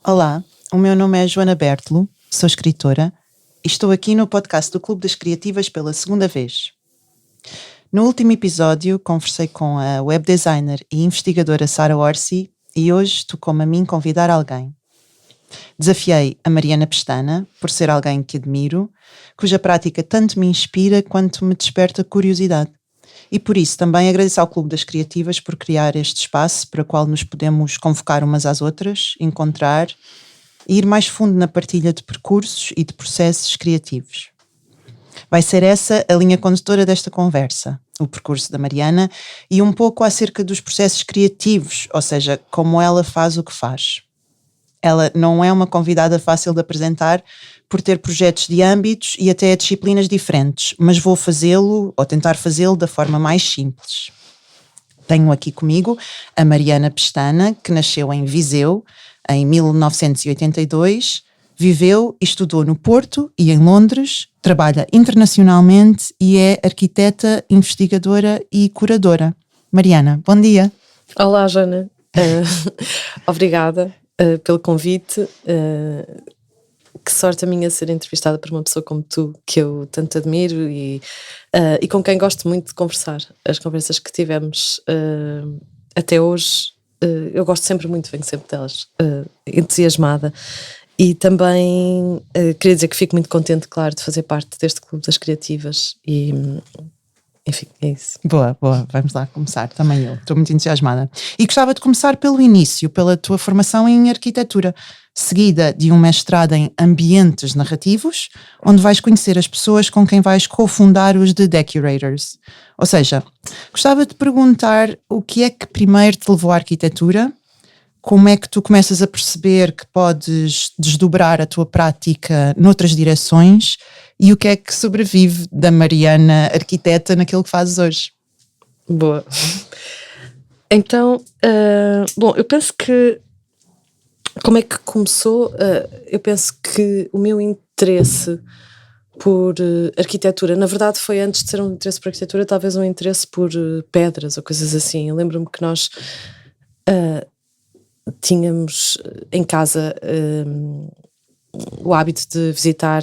Olá, o meu nome é Joana Bertolo, sou escritora e estou aqui no podcast do Clube das Criativas pela segunda vez. No último episódio conversei com a web designer e investigadora Sara Orsi e hoje tocou-me a mim convidar alguém. Desafiei a Mariana Pestana por ser alguém que admiro, cuja prática tanto me inspira quanto me desperta curiosidade. E por isso também agradeço ao Clube das Criativas por criar este espaço para o qual nos podemos convocar umas às outras, encontrar e ir mais fundo na partilha de percursos e de processos criativos. Vai ser essa a linha condutora desta conversa, o percurso da Mariana e um pouco acerca dos processos criativos, ou seja, como ela faz o que faz. Ela não é uma convidada fácil de apresentar por ter projetos de âmbitos e até disciplinas diferentes, mas vou fazê-lo ou tentar fazê-lo da forma mais simples. Tenho aqui comigo a Mariana Pestana, que nasceu em Viseu em 1982, viveu e estudou no Porto e em Londres, trabalha internacionalmente e é arquiteta, investigadora e curadora. Mariana, bom dia. Olá, Joana. Obrigada pelo convite. Que sorte a minha ser entrevistada por uma pessoa como tu, que eu tanto admiro e com quem gosto muito de conversar. As conversas que tivemos até hoje, eu gosto sempre muito, venho sempre delas, entusiasmada. E também queria dizer que fico muito contente, claro, de fazer parte deste Clube das Criativas e... Enfim, é isso. Boa, vamos lá começar, também eu, estou muito entusiasmada. E gostava de começar pelo início, pela tua formação em arquitetura, seguida de um mestrado em ambientes narrativos, onde vais conhecer as pessoas com quem vais cofundar os The Decorators. Ou seja, gostava de perguntar o que é que primeiro te levou à arquitetura, como é que tu começas a perceber que podes desdobrar a tua prática noutras direções e o que é que sobrevive da Mariana arquiteta naquilo que fazes hoje? Boa. Então, bom, eu penso que como é que começou? Eu penso que o meu interesse por arquitetura, na verdade foi antes de ser um interesse por arquitetura, talvez um interesse por pedras ou coisas assim. Eu lembro-me que nós tínhamos em casa o hábito de visitar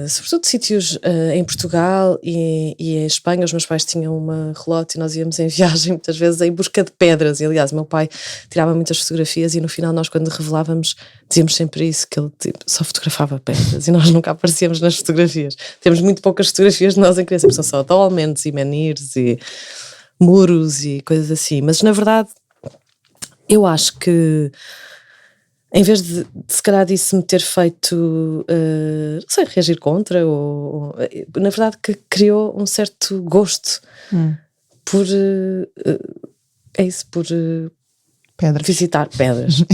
sobretudo sítios em Portugal e em Espanha. Os meus pais tinham uma relote e nós íamos em viagem muitas vezes em busca de pedras, e aliás o meu pai tirava muitas fotografias e no final nós, quando revelávamos, dizíamos sempre isso, que ele só fotografava pedras e nós nunca aparecíamos nas fotografias. Temos muito poucas fotografias de nós em criança, são só dolmens e menhirs e muros e coisas assim, mas na verdade eu acho que em vez de se calhar disso me ter feito, não sei, reagir contra, ou na verdade que criou um certo gosto por, é isso, por pedras. Visitar pedras.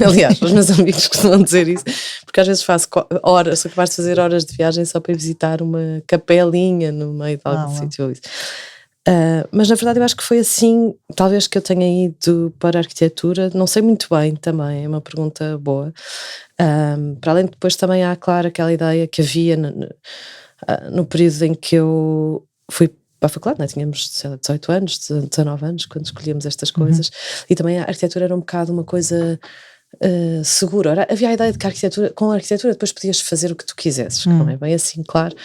Aliás, os meus amigos costumam dizer isso, porque às vezes faço horas, sou capaz de fazer horas de viagem só para visitar uma capelinha no meio de algum sítio. Mas na verdade eu acho que foi assim, talvez, que eu tenha ido para a arquitetura. Não sei muito bem também, é uma pergunta boa. Para além de depois também há, claro, aquela ideia que havia no período em que eu fui para a faculdade, né? Tínhamos 18 anos, 19 anos quando escolhíamos estas coisas, e também a arquitetura era um bocado uma coisa segura. Havia a ideia de que com a arquitetura depois podias fazer o que tu quisesses, que não é bem assim, claro.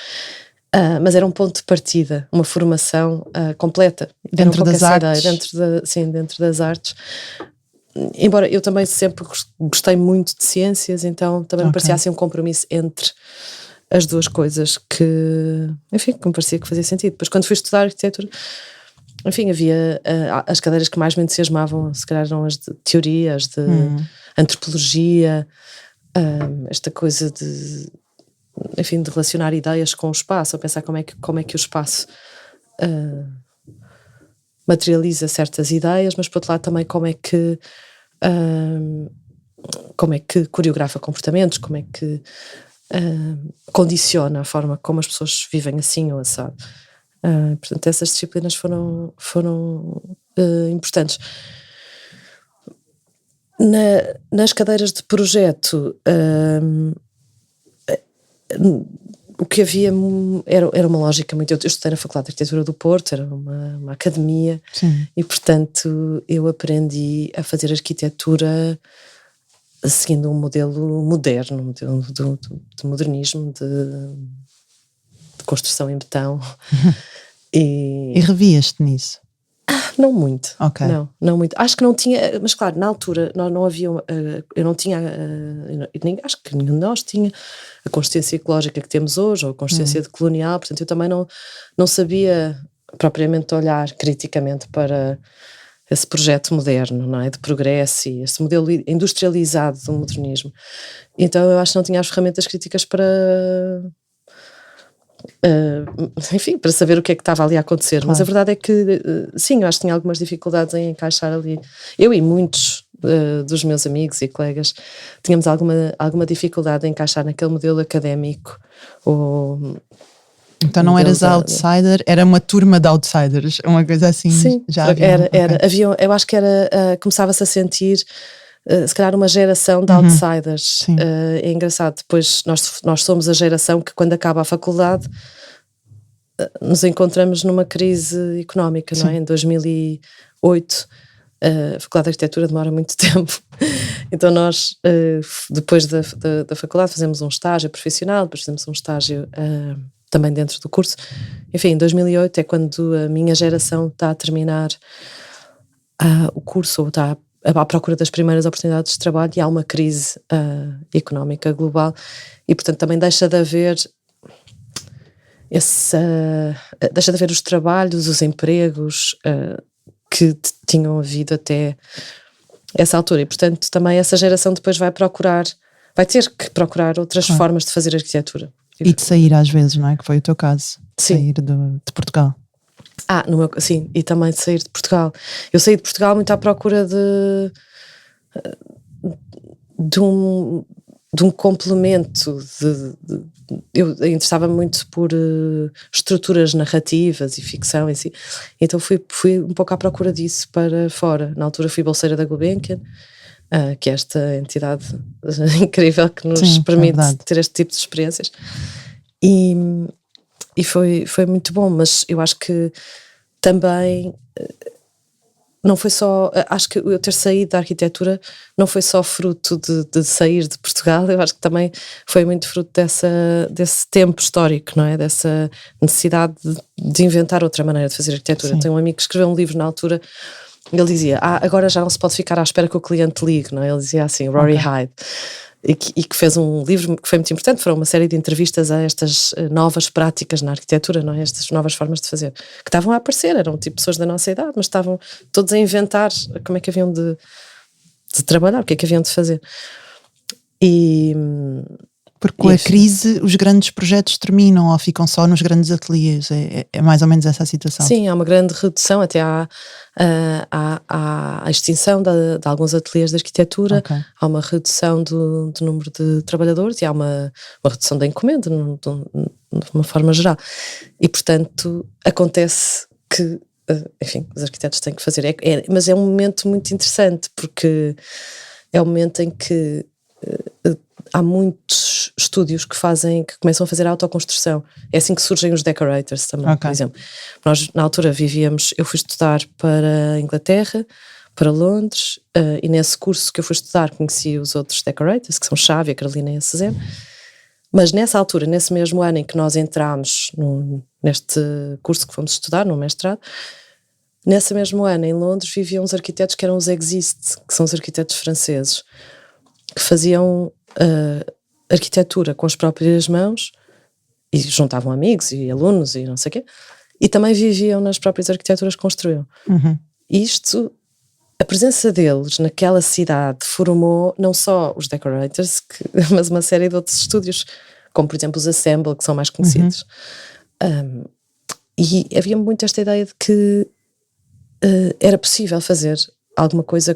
Mas era um ponto de partida, uma formação completa dentro das artes. Dentro das artes. Embora eu também sempre gostei muito de ciências, então também me parecia assim um compromisso entre as duas coisas que, enfim, que me parecia que fazia sentido. Depois, quando fui estudar arquitetura, enfim, havia as cadeiras que mais me entusiasmavam, se calhar eram as de teoria, as de antropologia, esta coisa de, enfim, de relacionar ideias com o espaço, a pensar como é que o espaço materializa certas ideias, mas por outro lado também como é que coreografa comportamentos, como é que condiciona a forma como as pessoas vivem assim ou assado. Portanto, essas disciplinas foram importantes. Nas cadeiras de projeto, o que havia era uma lógica muito... Eu estudei na Faculdade de Arquitetura do Porto, era uma academia. Sim. E portanto eu aprendi a fazer arquitetura seguindo um modelo moderno, um modelo de modernismo, de construção em betão. E revias-te nisso? Não muito. Okay. Não muito. Acho que não tinha, mas claro, na altura não havia, eu não tinha, acho que nenhum de nós tinha a consciência ecológica que temos hoje, ou a consciência colonial, portanto eu também não sabia propriamente olhar criticamente para esse projeto moderno, não é? De progresso e esse modelo industrializado do modernismo. Então eu acho que não tinha as ferramentas críticas para... enfim, para saber o que é que estava ali a acontecer. Claro. Mas a verdade é que sim, eu acho que tinha algumas dificuldades em encaixar ali. Eu e muitos dos meus amigos e colegas tínhamos alguma dificuldade em encaixar naquele modelo académico. Então não eras outsider, era uma turma de outsiders, uma coisa assim. Sim, já havia, eu acho que começava-se a sentir se calhar uma geração de outsiders. É engraçado, depois nós somos a geração que quando acaba a faculdade nos encontramos numa crise económica, não é? Em 2008 a Faculdade de Arquitetura demora muito tempo, então nós depois da faculdade fazemos um estágio profissional, depois fazemos um estágio também dentro do curso. Enfim, em 2008 é quando a minha geração está a terminar o curso, ou está à procura das primeiras oportunidades de trabalho, e há uma crise económica global, e portanto também deixa de haver os trabalhos, os empregos que tinham havido até essa altura, e portanto também essa geração depois vai ter que procurar outras formas de fazer arquitetura. E de sair às vezes, não é? Que foi o teu caso. Sim. Sair de Portugal. Sim, e também de sair de Portugal. Eu saí de Portugal muito à procura de um complemento. Eu interessava-me muito por estruturas narrativas e ficção em si. Então fui um pouco à procura disso para fora. Na altura fui bolseira da Gulbenkian, que é esta entidade incrível que nos permite ter este tipo de experiências. E foi muito bom, mas eu acho que também não foi só, acho que eu ter saído da arquitetura não foi só fruto de sair de Portugal, eu acho que também foi muito fruto desse tempo histórico, não é? Dessa necessidade de inventar outra maneira de fazer arquitetura. Sim. Tenho um amigo que escreveu um livro na altura, ele dizia, agora já não se pode ficar à espera que o cliente ligue, não é? Ele dizia assim, Rory Hyde. E que fez um livro que foi muito importante, foram uma série de entrevistas a estas novas práticas na arquitetura, não é? Estas novas formas de fazer, que estavam a aparecer, eram tipo pessoas da nossa idade, mas estavam todos a inventar como é que haviam de trabalhar, o que é que haviam de fazer. Porque com a crise os grandes projetos terminam ou ficam só nos grandes ateliês, é mais ou menos essa a situação. Sim, há uma grande redução, até há a extinção de alguns ateliês de arquitetura, há uma redução do número de trabalhadores e há uma redução da encomenda de uma forma geral, e portanto acontece que enfim, os arquitetos têm que fazer, mas é um momento muito interessante, porque é um momento em que há muitos estúdios que começam a fazer a autoconstrução. É assim que surgem os decorators também, por exemplo. Nós, na altura, eu fui estudar para a Inglaterra, para Londres, e nesse curso que eu fui estudar conheci os outros decorators, que são Xavi, a Carolina e a Suzanne. Mas nessa altura, nesse mesmo ano em que nós entramos neste curso que fomos estudar, no mestrado, nesse mesmo ano, em Londres, viviam os arquitetos que eram os Exist, que são os arquitetos franceses, que faziam arquitetura com as próprias mãos e juntavam amigos e alunos e não sei o quê, e também viviam nas próprias arquiteturas que construíam. Isto, a presença deles naquela cidade formou não só os decorators, mas uma série de outros estúdios, como por exemplo os Assemble, que são mais conhecidos. E havia muito esta ideia de que era possível fazer alguma coisa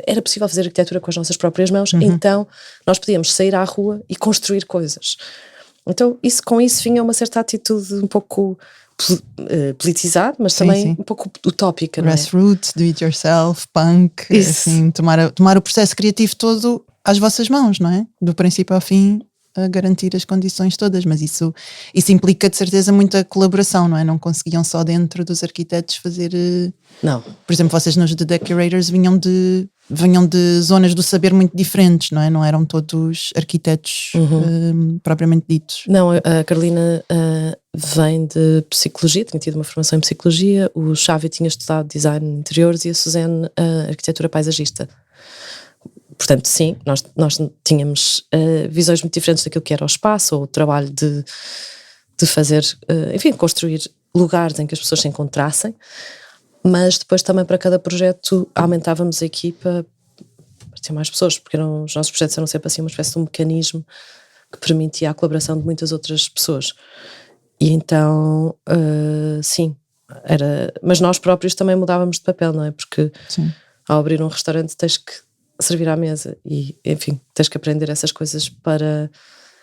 era possível fazer arquitetura com as nossas próprias mãos, então nós podíamos sair à rua e construir coisas. Então com isso vinha uma certa atitude um pouco politizada, mas também um pouco utópica. Grassroots, do it yourself, punk, assim, tomar o processo criativo todo às vossas mãos, não é? Do princípio ao fim, a garantir as condições todas, mas isso implica de certeza muita colaboração, não é? Não conseguiam só dentro dos arquitetos fazer... Não. Por exemplo, vocês nos The Decorators vinham de venham de zonas do saber muito diferentes, não é? Não eram todos arquitetos propriamente ditos. Não, a Carolina vem de psicologia, tinha tido uma formação em psicologia, o Xavi tinha estudado design de interiores e a Suzane arquitetura paisagista. Portanto, sim, nós tínhamos visões muito diferentes daquilo que era o espaço, ou o trabalho de fazer, enfim, construir lugares em que as pessoas se encontrassem, mas depois também para cada projeto aumentávamos a equipa para ter mais pessoas, porque os nossos projetos eram sempre assim uma espécie de um mecanismo que permitia a colaboração de muitas outras pessoas. E então, sim, mas nós próprios também mudávamos de papel, não é? Porque sim, ao abrir um restaurante tens que servir à mesa e, enfim, tens que aprender essas coisas para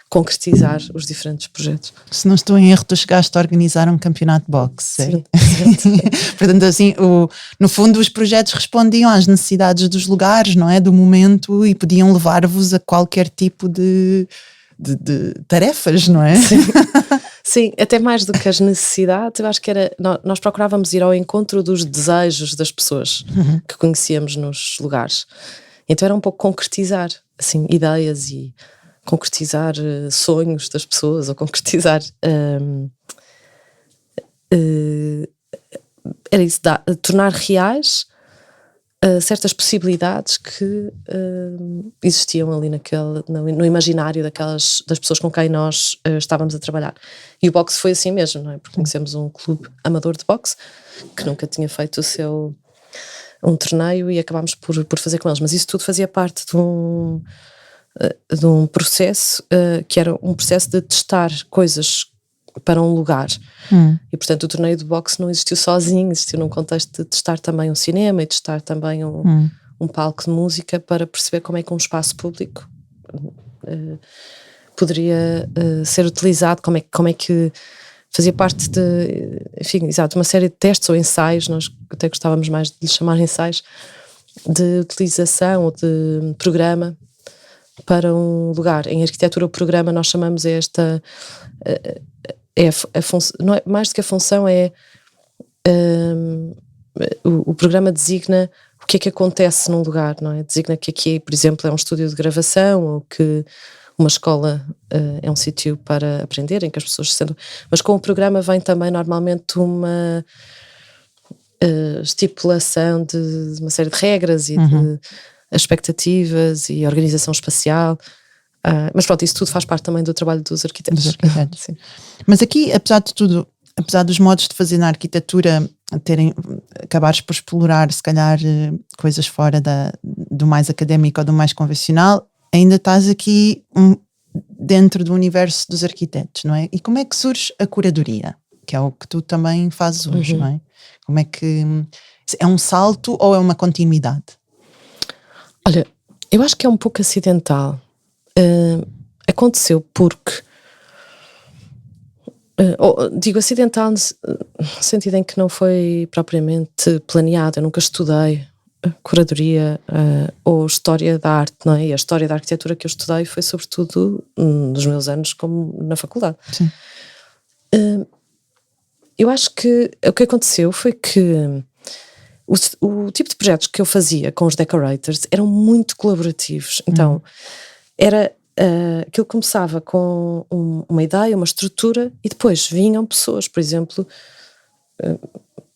concretizar os diferentes projetos. Se não estou em erro, tu chegaste a organizar um campeonato de boxe. Sim, Portanto, assim, no fundo os projetos respondiam às necessidades dos lugares, não é? Do momento, e podiam levar-vos a qualquer tipo de tarefas, não é? Sim. Sim, até mais do que as necessidades, eu acho que nós procurávamos ir ao encontro dos desejos das pessoas que conhecíamos nos lugares. Então era um pouco concretizar, assim, ideias e concretizar sonhos das pessoas, ou concretizar era isso, tornar reais certas possibilidades que existiam ali no imaginário das pessoas com quem nós estávamos a trabalhar. E o boxe foi assim mesmo, não é? Porque conhecemos um clube amador de boxe que nunca tinha feito um torneio e acabámos por fazer com eles, mas isso tudo fazia parte de um processo que era um processo de testar coisas para um lugar. E portanto o torneio de boxe não existiu sozinho, existiu num contexto de testar também um cinema e testar também um palco de música para perceber como é que um espaço público poderia ser utilizado, como é que fazia parte enfim, exato, uma série de testes ou ensaios, nós até gostávamos mais de lhe chamar ensaios, de utilização ou de programa para um lugar. Em arquitetura o programa nós chamamos esta a função, não é, mais do que a função o programa designa o que é que acontece num lugar, não é? Designa que aqui, por exemplo, é um estúdio de gravação, ou que uma escola é um sítio para aprender, em que as pessoas se sentam. Mas com o programa vem também normalmente uma estipulação de uma série de regras e de expectativas e organização espacial. Mas pronto, isso tudo faz parte também do trabalho dos arquitetos. Sim. Mas aqui, apesar de tudo, apesar dos modos de fazer na arquitetura acabares por explorar se calhar coisas fora do mais académico ou do mais convencional, ainda estás aqui dentro do universo dos arquitetos, não é? E como é que surge a curadoria? Que é o que tu também fazes hoje, não é? Como é que... É um salto ou é uma continuidade? Olha, eu acho que é um pouco acidental. Aconteceu porque... digo acidental no sentido em que não foi propriamente planeado. Eu nunca estudei curadoria ou história da arte, não é? E a história da arquitetura que eu estudei foi sobretudo nos meus anos como na faculdade. Sim. Eu acho que o que aconteceu foi que o tipo de projetos que eu fazia com os decorators eram muito colaborativos. Então era aquilo começava com uma ideia, uma estrutura, e depois vinham pessoas, por exemplo,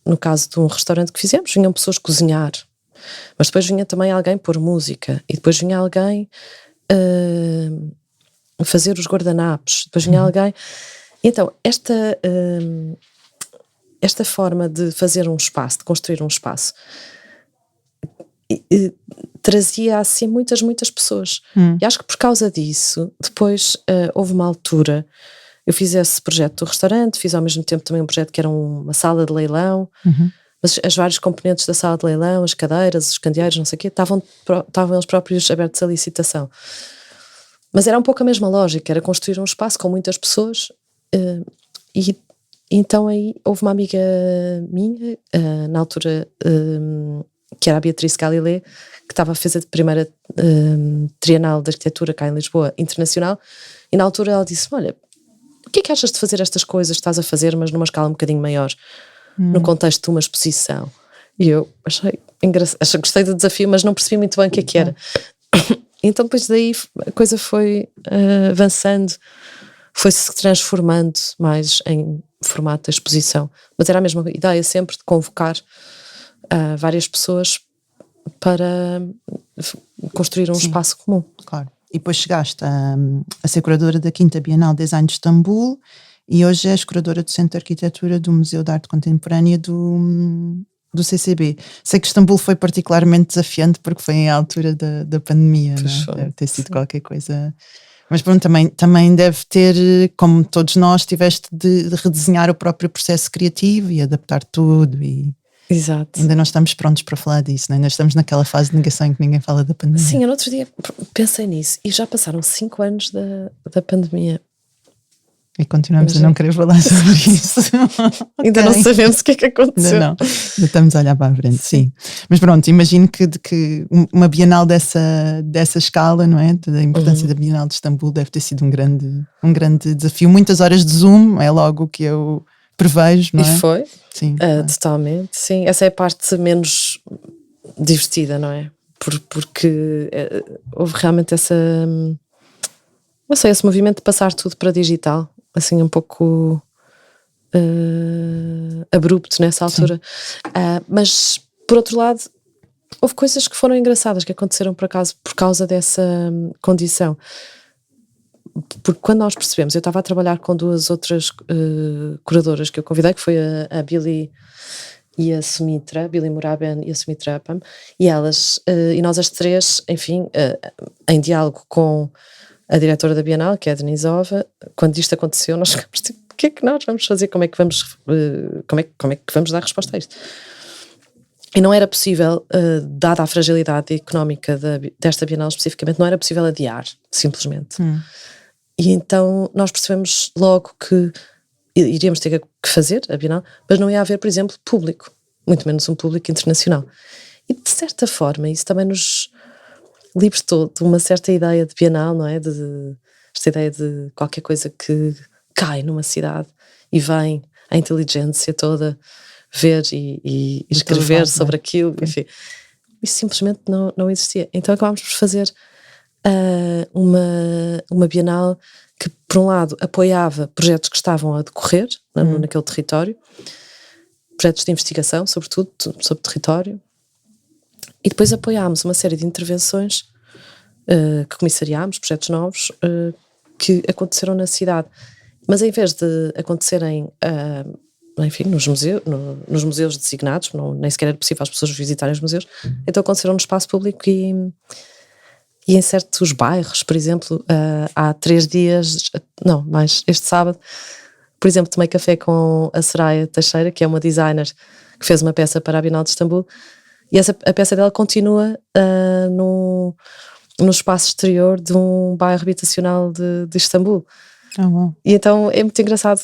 no caso de um restaurante que fizemos, vinham pessoas cozinhar, mas depois vinha também alguém pôr música, e depois vinha alguém fazer os guardanapos, depois vinha alguém. Então esta forma de fazer um espaço, de construir um espaço, trazia assim muitas pessoas. E acho que por causa disso depois houve uma altura, eu fiz esse projeto do restaurante, fiz ao mesmo tempo também um projeto que era uma sala de leilão, mas as vários componentes da sala de leilão, as cadeiras, os candeeiros, não sei o quê, estavam eles próprios abertos à licitação, mas era um pouco a mesma lógica, era construir um espaço com muitas pessoas. E então aí houve uma amiga minha, na altura, que era a Beatriz Galilé, que estava a fazer a primeira Trienal de Arquitetura cá em Lisboa, internacional, e na altura ela disse: olha, o que é que achas de fazer estas coisas que estás a fazer, mas numa escala um bocadinho maior, no contexto de uma exposição? E eu achei gostei do desafio, mas não percebi muito bem o que era. Então depois daí a coisa foi avançando, foi-se transformando mais em formato de exposição, mas era a mesma ideia sempre de convocar várias pessoas para construir um espaço comum. Claro. E depois chegaste a ser curadora da 5ª Bienal Design de Istambul e hoje és curadora do Centro de Arquitetura do Museu de Arte Contemporânea do CCB. Sei que Istambul foi particularmente desafiante porque foi em altura da pandemia, não é? Deve ter sido qualquer coisa. Mas pronto, também deve ter, como todos nós, tiveste de redesenhar o próprio processo criativo e adaptar tudo. Exato. Ainda não estamos prontos para falar disso, não é? Ainda estamos naquela fase de negação em que ninguém fala da pandemia. Sim, eu no outro dia pensei nisso e já passaram 5 anos da pandemia. E continuamos a não querer falar sobre isso. Ainda não sabemos o que é que aconteceu. Ainda estamos a olhar para a frente, sim. Mas pronto, imagino que uma Bienal dessa escala, não é? Da importância da Bienal de Istambul deve ter sido um grande desafio. Muitas horas de Zoom, é logo o que eu prevejo, não é? E foi, sim, totalmente, sim. Essa é a parte menos divertida, não é? Porque houve realmente esse movimento de passar tudo para digital, assim um pouco abrupto nessa altura. Mas, por outro lado, houve coisas que foram engraçadas que aconteceram por acaso por causa dessa condição. Porque quando nós percebemos, eu estava a trabalhar com 2 outras curadoras que eu convidei, que foi a Billy e a Sumitra, Billy Muraben e a Sumitra Appam, e elas, e nós as 3, enfim, em diálogo com a diretora da Bienal, que é a Denisova. Quando isto aconteceu, nós ficamos tipo, o que é que nós vamos fazer? Como é que vamos dar resposta a isto? E não era possível, dada a fragilidade económica desta Bienal especificamente, não era possível adiar, simplesmente. E então nós percebemos logo que iríamos ter que fazer a Bienal, mas não ia haver, por exemplo, público, muito menos um público internacional. E de certa forma isso também nos libertou de uma certa ideia de Bienal, não é? Esta ideia de qualquer coisa que cai numa cidade e vem a inteligência toda ver e escrever sobre aquilo, enfim. Isso simplesmente não existia. Então acabámos por fazer uma Bienal que, por um lado, apoiava projetos que estavam a decorrer naquele território, projetos de investigação, sobretudo, sobre território, e depois apoiámos uma série de intervenções que comissariámos, projetos novos, que aconteceram na cidade. Mas em vez de acontecerem, enfim, nos museus designados, nem sequer era possível as pessoas visitarem os museus, então aconteceram no espaço público e em certos bairros, por exemplo, há 3 dias, não, mais este sábado, por exemplo, tomei café com a Soraya Teixeira, que é uma designer que fez uma peça para a Bienal de Istambul, e a peça dela continua no espaço exterior de um bairro habitacional de Istambul. Wow. E então é muito engraçado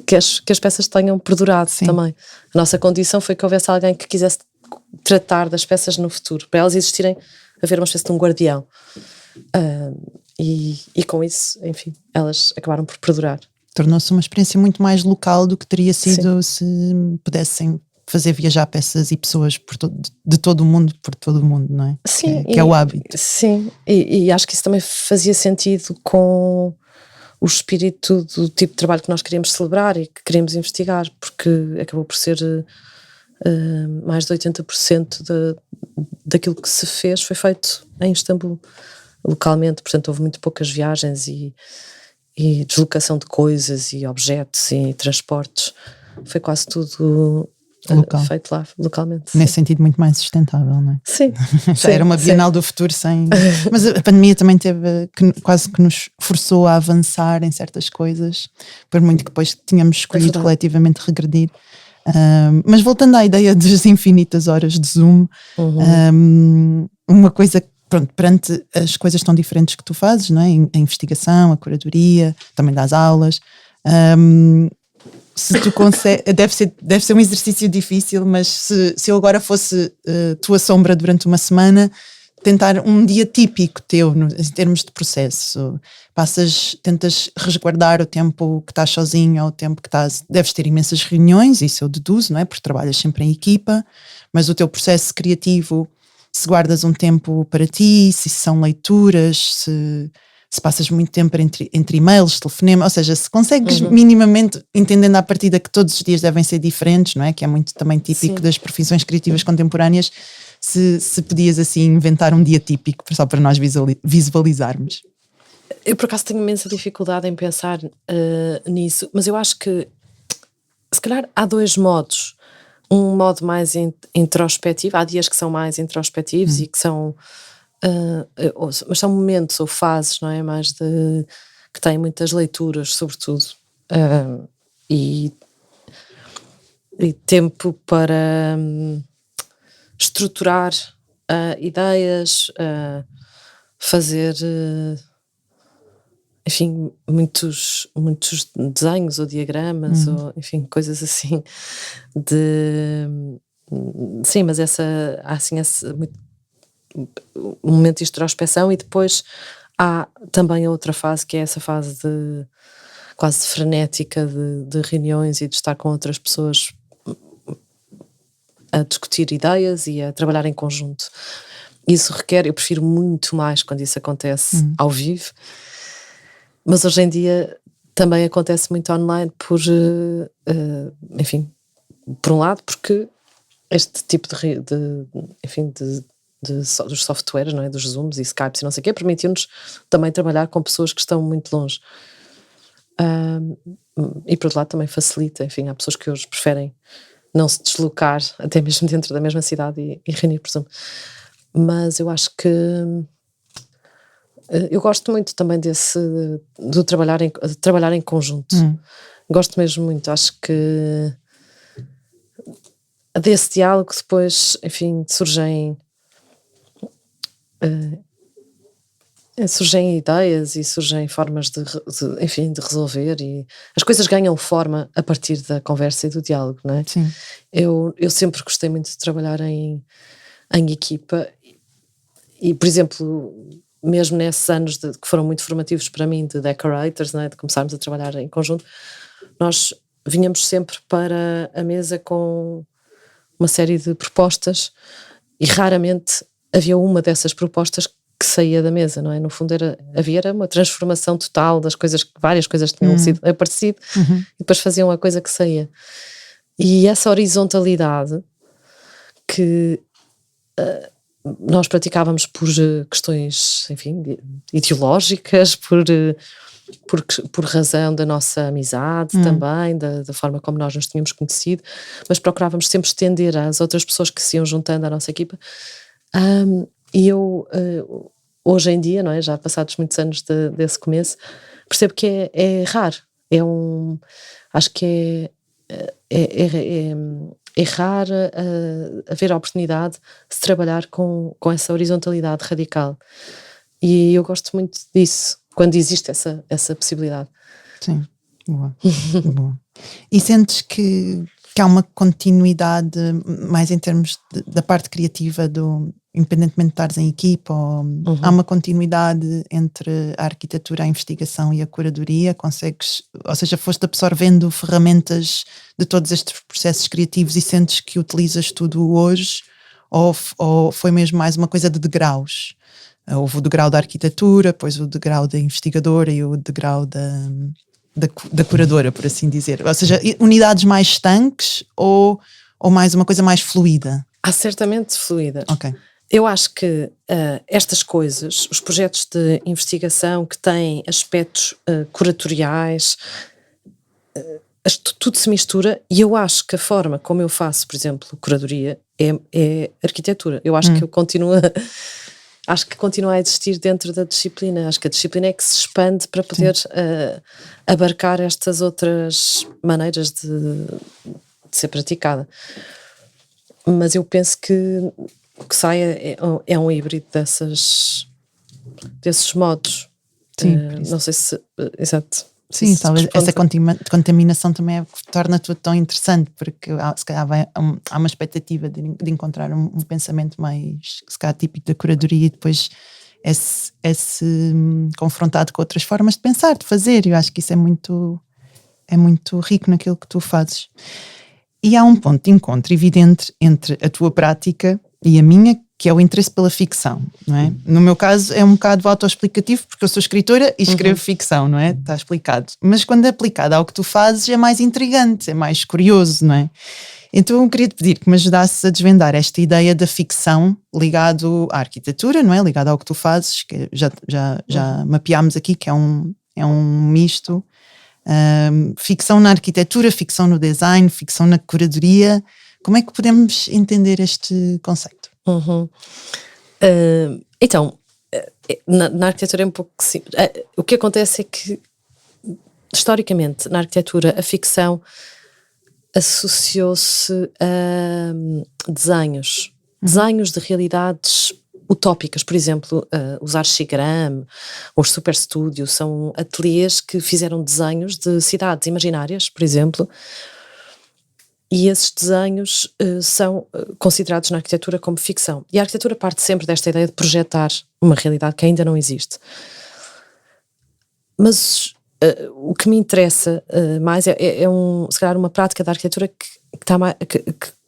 que as peças tenham perdurado. Sim. Também. A nossa condição foi que houvesse alguém que quisesse tratar das peças no futuro, para elas existirem, haver uma espécie de um guardião. E com isso, enfim, elas acabaram por perdurar. Tornou-se uma experiência muito mais local do que teria sido se pudessem fazer viajar peças e pessoas de todo o mundo, por todo o mundo, não é? Sim. Que é o hábito. Sim, e acho que isso também fazia sentido com o espírito do tipo de trabalho que nós queríamos celebrar e que queríamos investigar, porque acabou por ser mais de 80% daquilo que se fez foi feito em Istambul, localmente, portanto houve muito poucas viagens e deslocação de coisas e objetos e transportes, foi quase tudo feito lá, localmente. Nesse sentido muito mais sustentável, não é? Sim. Era uma Bienal do futuro sem... Mas a pandemia também quase que nos forçou a avançar em certas coisas, por muito que depois tínhamos escolhido coletivamente regredir. Mas voltando à ideia das infinitas horas de Zoom, uma coisa, pronto, perante as coisas tão diferentes que tu fazes, não é? A investigação, a curadoria, também das aulas, se tu consegues, deve ser um exercício difícil, mas se eu agora fosse tua sombra durante uma semana, tentar um dia típico teu, em termos de processo. Tentas resguardar o tempo que estás sozinho ou o tempo que deves ter imensas reuniões, isso eu deduzo, não é? Porque trabalhas sempre em equipa, mas o teu processo criativo, se guardas um tempo para ti, se são leituras, se passas muito tempo entre e-mails, telefonema, ou seja, se consegues minimamente, entendendo à partida que todos os dias devem ser diferentes, não é? Que é muito também típico Sim. das profissões criativas contemporâneas, se podias assim inventar um dia típico só para nós visualizarmos. Eu por acaso tenho imensa dificuldade em pensar nisso, mas eu acho que se calhar há dois modos. Um modo mais introspectivo, há dias que são mais introspectivos e que são mas são momentos ou fases, não é? Mais que têm muitas leituras, sobretudo, e tempo para estruturar ideias, fazer enfim, muitos desenhos ou diagramas ou enfim, coisas assim sim, mas há assim esse um momento de introspeção, e depois há também a outra fase, que é essa fase quase frenética de reuniões e de estar com outras pessoas a discutir ideias e a trabalhar em conjunto. Isso eu prefiro muito mais quando isso acontece ao vivo, mas hoje em dia também acontece muito online enfim, por um lado porque este tipo dos softwares, não é? Dos Zooms e Skypes e não sei o quê, permitiu-nos também trabalhar com pessoas que estão muito longe. E por outro lado também facilita, enfim, há pessoas que hoje preferem não se deslocar, até mesmo dentro da mesma cidade e reunir por Zoom. Mas eu acho que eu gosto muito também de trabalhar em conjunto. Gosto mesmo muito, acho que desse diálogo depois, enfim, surgem ideias e surgem formas enfim, de resolver, e as coisas ganham forma a partir da conversa e do diálogo, não é? Sim. Eu sempre gostei muito de trabalhar em equipa e, por exemplo, mesmo nesses anos que foram muito formativos para mim de decorators, não é? De começarmos a trabalhar em conjunto, nós vinhamos sempre para a mesa com uma série de propostas e raramente havia uma dessas propostas que saía da mesa, não é? No fundo havia uma transformação total das coisas, várias coisas tinham aparecido e depois faziam a coisa que saía. E essa horizontalidade que nós praticávamos por questões, enfim, ideológicas, por razão da nossa amizade também, da forma como nós nos tínhamos conhecido, mas procurávamos sempre estender às outras pessoas que se iam juntando à nossa equipa. E eu, hoje em dia, não é, já passados muitos anos desse começo, percebo que é raro. Acho que é raro haver a oportunidade de se trabalhar com essa horizontalidade radical. E eu gosto muito disso, quando existe essa possibilidade. Sim, boa. Boa. E sentes que há uma continuidade mais em termos da parte criativa, independentemente de estares em equipa, ou há uma continuidade entre a arquitetura, a investigação e a curadoria? Ou seja, foste absorvendo ferramentas de todos estes processos criativos e sentes que utilizas tudo hoje, ou foi mesmo mais uma coisa de degraus? Houve o degrau da arquitetura, depois o degrau da investigadora e o degrau da curadora, por assim dizer. Ou seja, unidades mais estanques ou mais uma coisa mais fluida? Há certamente fluida. Ok. Eu acho que estas coisas, os projetos de investigação que têm aspectos curatoriais, tudo se mistura, e eu acho que a forma como eu faço, por exemplo, curadoria é arquitetura. Eu acho que acho que continua a existir dentro da disciplina. Acho que a disciplina é que se expande para poder abarcar estas outras maneiras de ser praticada. Mas eu penso que o que sai é um híbrido desses modos. Sim, não sei se... Exato. Sim, talvez essa contaminação também é o que torna tudo tão interessante, porque se calhar há uma expectativa de encontrar um pensamento mais, se calhar, típico da curadoria, e depois é-se confrontado com outras formas de pensar, de fazer. Eu acho que isso é muito rico naquilo que tu fazes. E há um ponto de encontro evidente entre a tua prática e a minha, que é o interesse pela ficção, não é? No meu caso é um bocado autoexplicativo, porque eu sou escritora e escrevo ficção, não é? Está explicado. Mas quando é aplicado ao que tu fazes é mais intrigante, é mais curioso, não é? Então eu queria te pedir que me ajudasses a desvendar esta ideia da ficção ligado à arquitetura, não é? Ligado ao que tu fazes, que já mapeámos aqui, que é um misto. Ficção na arquitetura, ficção no design, ficção na curadoria. Como é que podemos entender este conceito? Então, na arquitetura é um pouco simples. O que acontece é que, historicamente, na arquitetura, a ficção associou-se a desenhos de realidades utópicas. Por exemplo, os Archigram, os Super Studio, são ateliês que fizeram desenhos de cidades imaginárias, por exemplo, e esses desenhos são considerados na arquitetura como ficção. E a arquitetura parte sempre desta ideia de projetar uma realidade que ainda não existe. Mas o que me interessa mais é se calhar uma prática da arquitetura que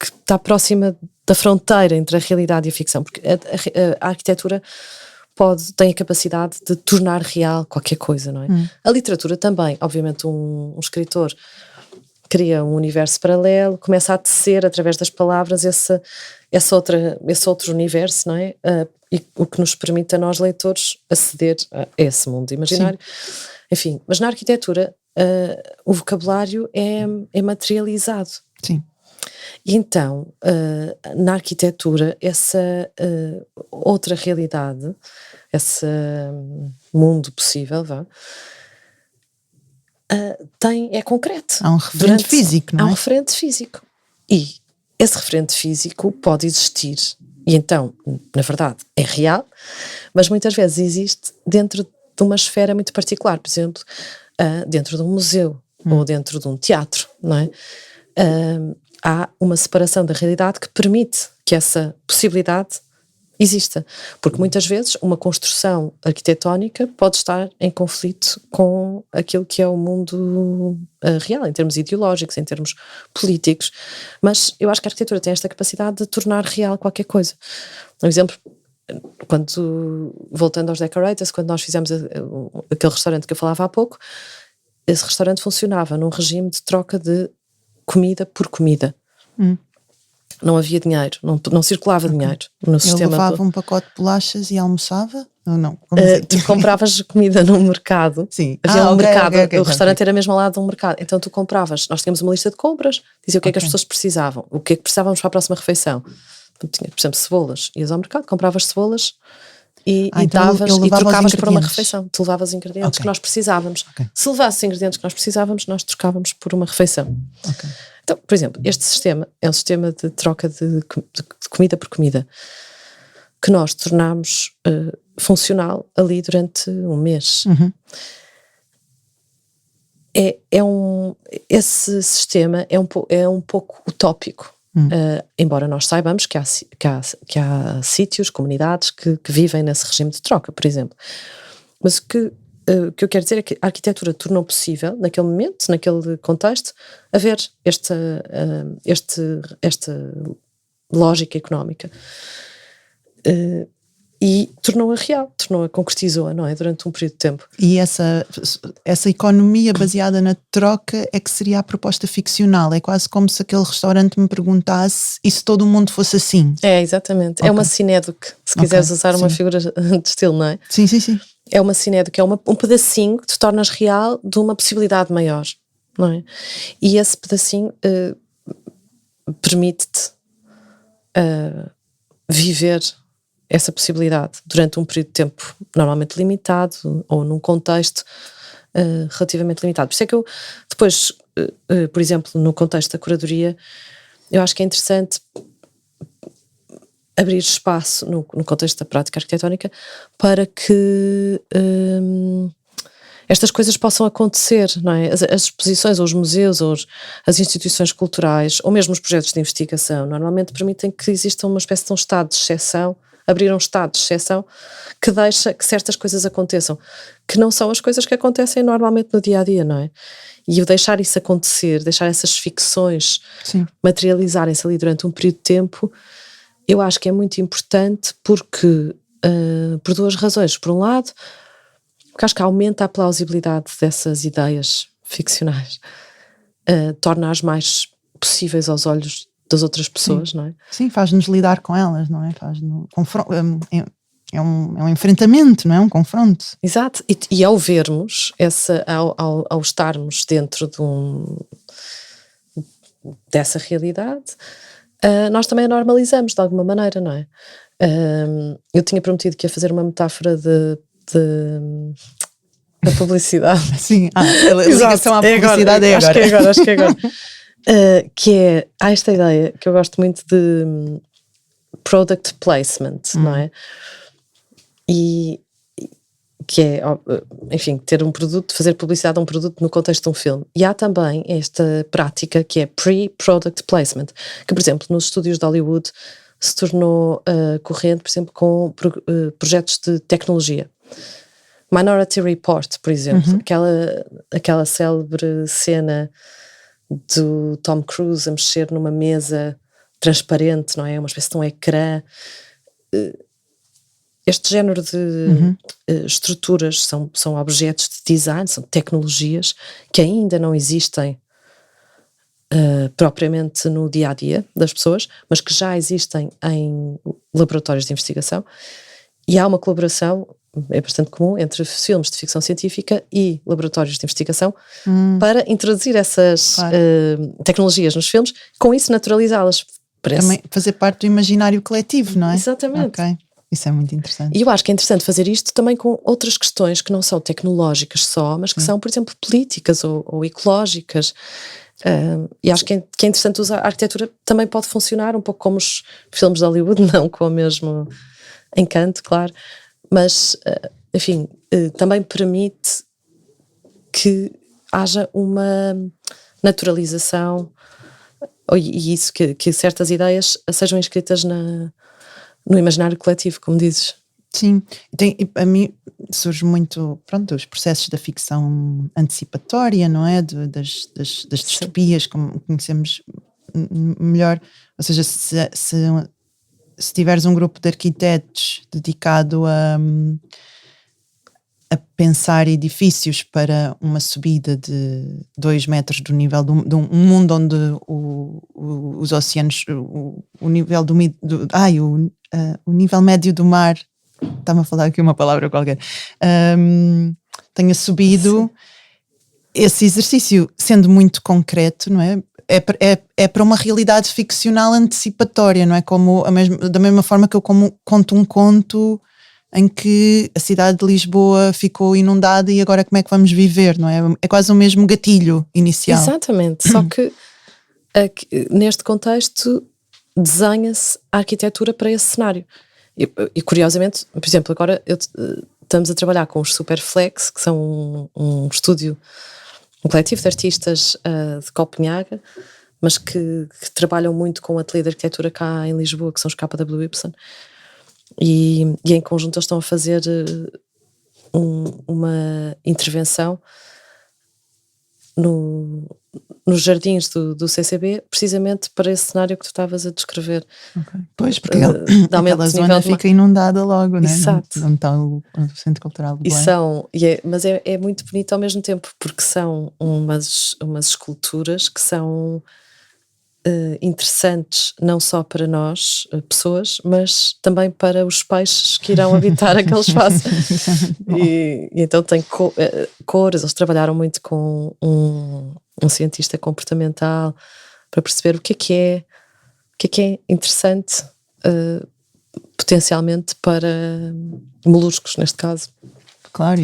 está próxima da fronteira entre a realidade e a ficção, porque a arquitetura tem a capacidade de tornar real qualquer coisa, não é? A literatura também, obviamente um escritor cria um universo paralelo, começa a tecer através das palavras esse outro universo, não é? E o que nos permite a nós leitores aceder a esse mundo imaginário. Sim. Enfim, mas na arquitetura o vocabulário é materializado. Sim. E então, na arquitetura, essa outra realidade, esse mundo possível, é concreto. Há um referente físico, não é? Há um referente físico. E esse referente físico pode existir. E então, na verdade, é real, mas muitas vezes existe dentro de uma esfera muito particular. Por exemplo, dentro de um museu ou dentro de um teatro, não é? Há uma separação da realidade que permite que essa possibilidade exista. Porque muitas vezes uma construção arquitetónica pode estar em conflito com aquilo que é o mundo real, em termos ideológicos, em termos políticos. Mas eu acho que a arquitetura tem esta capacidade de tornar real qualquer coisa. Um exemplo, voltando aos Decorators, quando nós fizemos aquele restaurante que eu falava há pouco, esse restaurante funcionava num regime de troca de comida por comida. Não havia dinheiro, não circulava dinheiro no sistema. Ele levava um pacote de bolachas e almoçava? Ou não? Tu compravas comida no mercado. Sim. Havia um mercado, o restaurante era mesmo ao lado de um mercado. Então tu compravas, nós tínhamos uma lista de compras, dizia o que é que as pessoas precisavam, o que é que precisávamos para a próxima refeição. Tu tinhas, por exemplo, cebolas. Ias ao mercado, compravas cebolas e trocavas por uma refeição. Tu levavas os ingredientes que nós precisávamos. Se levasses os ingredientes que nós precisávamos, nós trocávamos por uma refeição. Então, por exemplo, este sistema é um sistema de troca de comida por comida que nós tornámos funcional ali durante um mês. Esse sistema é um pouco utópico. Embora nós saibamos que há sítios, comunidades que vivem nesse regime de troca, por exemplo. Mas o que eu quero dizer é que a arquitetura tornou possível, naquele momento, naquele contexto, haver esta lógica económica. E tornou-a real, concretizou-a, não é? Durante um período de tempo. E essa economia baseada na troca é que seria a proposta ficcional. É quase como se aquele restaurante me perguntasse e se todo o mundo fosse assim. É, exatamente. É uma cinédoque, se quiseres usar uma figura de estilo, não é? Sim. É uma cinédoque, é um pedacinho que te tornas real de uma possibilidade maior, não é? E esse pedacinho permite-te viver essa possibilidade durante um período de tempo normalmente limitado ou num contexto relativamente limitado. Por isso é que eu depois, por exemplo, no contexto da curadoria, eu acho que é interessante abrir espaço no contexto da prática arquitetónica para que estas coisas possam acontecer, não é? As exposições, ou os museus, ou as instituições culturais, ou mesmo os projetos de investigação, normalmente permitem que exista uma espécie de um estado de exceção, abrir um estado de exceção que deixa que certas coisas aconteçam, que não são as coisas que acontecem normalmente no dia-a-dia, não é? E o deixar isso acontecer, deixar essas ficções materializarem-se ali durante um período de tempo, eu acho que é muito importante porque, por duas razões. Por um lado, porque acho que aumenta a plausibilidade dessas ideias ficcionais, torna-as mais possíveis aos olhos das outras pessoas, não é? Sim, faz-nos lidar com elas, não é? É um enfrentamento, não é? Um confronto. Exato, e ao vermos, ao estarmos dentro dessa realidade, nós também a normalizamos de alguma maneira, não é? Eu tinha prometido que ia fazer uma metáfora da publicidade. Sim, a ligação à publicidade é agora. Acho que é agora. Que há esta ideia que eu gosto muito de product placement, não é? E que é, enfim, ter um produto, fazer publicidade a um produto no contexto de um filme. E há também esta prática que é pre-product placement, que, por exemplo, nos estúdios de Hollywood se tornou corrente, por exemplo, com projetos de tecnologia. Minority Report, por exemplo, aquela célebre cena do Tom Cruise a mexer numa mesa transparente, não é? Uma espécie de um ecrã. Este género de estruturas são objetos de design, são tecnologias que ainda não existem propriamente no dia-a-dia das pessoas, mas que já existem em laboratórios de investigação, e há uma colaboração, é bastante comum, entre filmes de ficção científica e laboratórios de investigação para introduzir essas tecnologias nos filmes, com isso naturalizá-las. Também fazer parte do imaginário coletivo, não é? Exatamente. Okay. Isso é muito interessante. E eu acho que é interessante fazer isto também com outras questões que não são tecnológicas só, mas que são, por exemplo, políticas ou ecológicas. E acho que é interessante usar a arquitetura, também pode funcionar um pouco como os filmes de Hollywood, não com o mesmo encanto, claro, mas enfim, também permite que haja uma naturalização e isso, que certas ideias sejam inscritas no imaginário coletivo, como dizes. Sim, a mim surge muito, os processos da ficção antecipatória, não é? Das distopias, como conhecemos melhor. Ou seja, se tiveres um grupo de arquitetos dedicado a pensar edifícios para uma subida de 2 metros do nível de um mundo onde os oceanos, o nível o nível médio do mar, está-me a falar aqui uma palavra qualquer, tenha subido. Sim. Esse exercício, sendo muito concreto, não é? É para uma realidade ficcional antecipatória, não é? Da mesma forma que eu conto um conto em que a cidade de Lisboa ficou inundada e agora como é que vamos viver, não é? É quase o mesmo gatilho inicial. Exatamente, só que neste contexto desenha-se a arquitetura para esse cenário. E curiosamente, por exemplo, agora estamos a trabalhar com os Superflex, que são um estúdio, um coletivo de artistas de Copenhaga, mas que trabalham muito com o ateliê de arquitetura cá em Lisboa, que são os KWY, e em conjunto eles estão a fazer uma intervenção nos jardins do CCB, precisamente para esse cenário que tu estavas a descrever. Okay. Pois, porque aquela zona fica inundada logo, né? Exato. Onde está o Centro Cultural do Belém. Mas é muito bonito ao mesmo tempo, porque são umas esculturas que são interessanentes não só para nós, pessoas, mas também para os peixes que irão habitar aquele espaço. E então tem cores. Eles trabalharam muito com um cientista comportamental para perceber o que é interessante potencialmente para moluscos, neste caso. Claro,